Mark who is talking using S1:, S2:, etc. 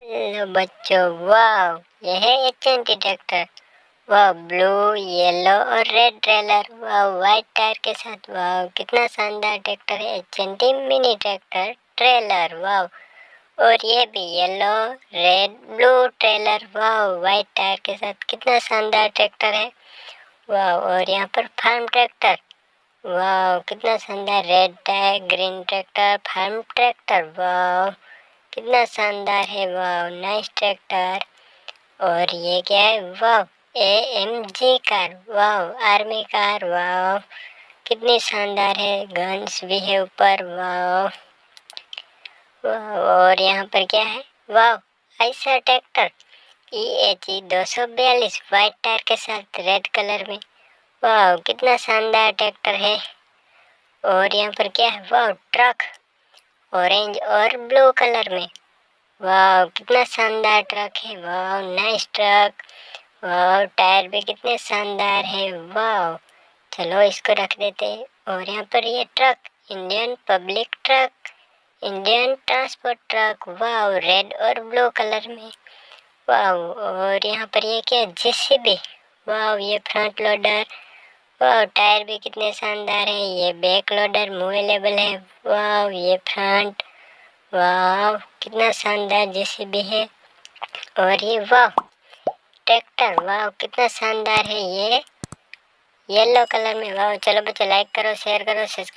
S1: Hello बच्चों, वाह ये है एचएनटी ट्रैक्टर। वाह ब्लू, येलो और रेड ट्रेलर। वाह व्हाइट टायर के साथ। वाह कितना शानदार ट्रैक्टर है, एचएनटी मिनी ट्रैक्टर ट्रेलर। वाह और ये भी येलो रेड ब्लू ट्रेलर। वाह व्हाइट टायर के साथ, कितना शानदार ट्रैक्टर है। वाह और यहाँ पर फार्म ट्रैक्टर। वाह कितना शानदार, red tyre green tractor farm tractor. वाह कितना शानदार है। वाह नाइस ट्रैक्टर। और ये क्या है, वाह एएमजी कार। वाह आर्मी कार। वाह कितनी शानदार है, गन्स भी है ऊपर। वाह वाह और यहाँ पर क्या है, वाह ऐसा ट्रैक्टर EHE 242 व्हाइट टायर के साथ रेड कलर में। वाह कितना शानदार ट्रैक्टर है। और यहाँ पर क्या है, वाह ट्रक ऑरेंज और ब्लू कलर में। वाह कितना शानदार ट्रक है। वाह नाइस ट्रक। वाह टायर भी कितने शानदार है। वाह चलो इसको रख देते हैं। और यहाँ पर ये truck Indian public truck, Indian transport truck. वाह रेड और ब्लू कलर में। वाह और यहाँ पर ये क्या, जेसीबी। वाह ये फ्रंट लोडर। वाह टायर भी कितने शानदार है। ये बैक लोडर मूवेलेबल है। वाह ये फ्रंट। वाह कितना शानदार जेसीबी है। और ये वाह ट्रैक्टर, वाह कितना शानदार है, ये येलो कलर में। वाह चलो बच्चों, लाइक करो, शेयर करो, सब्सक्राइब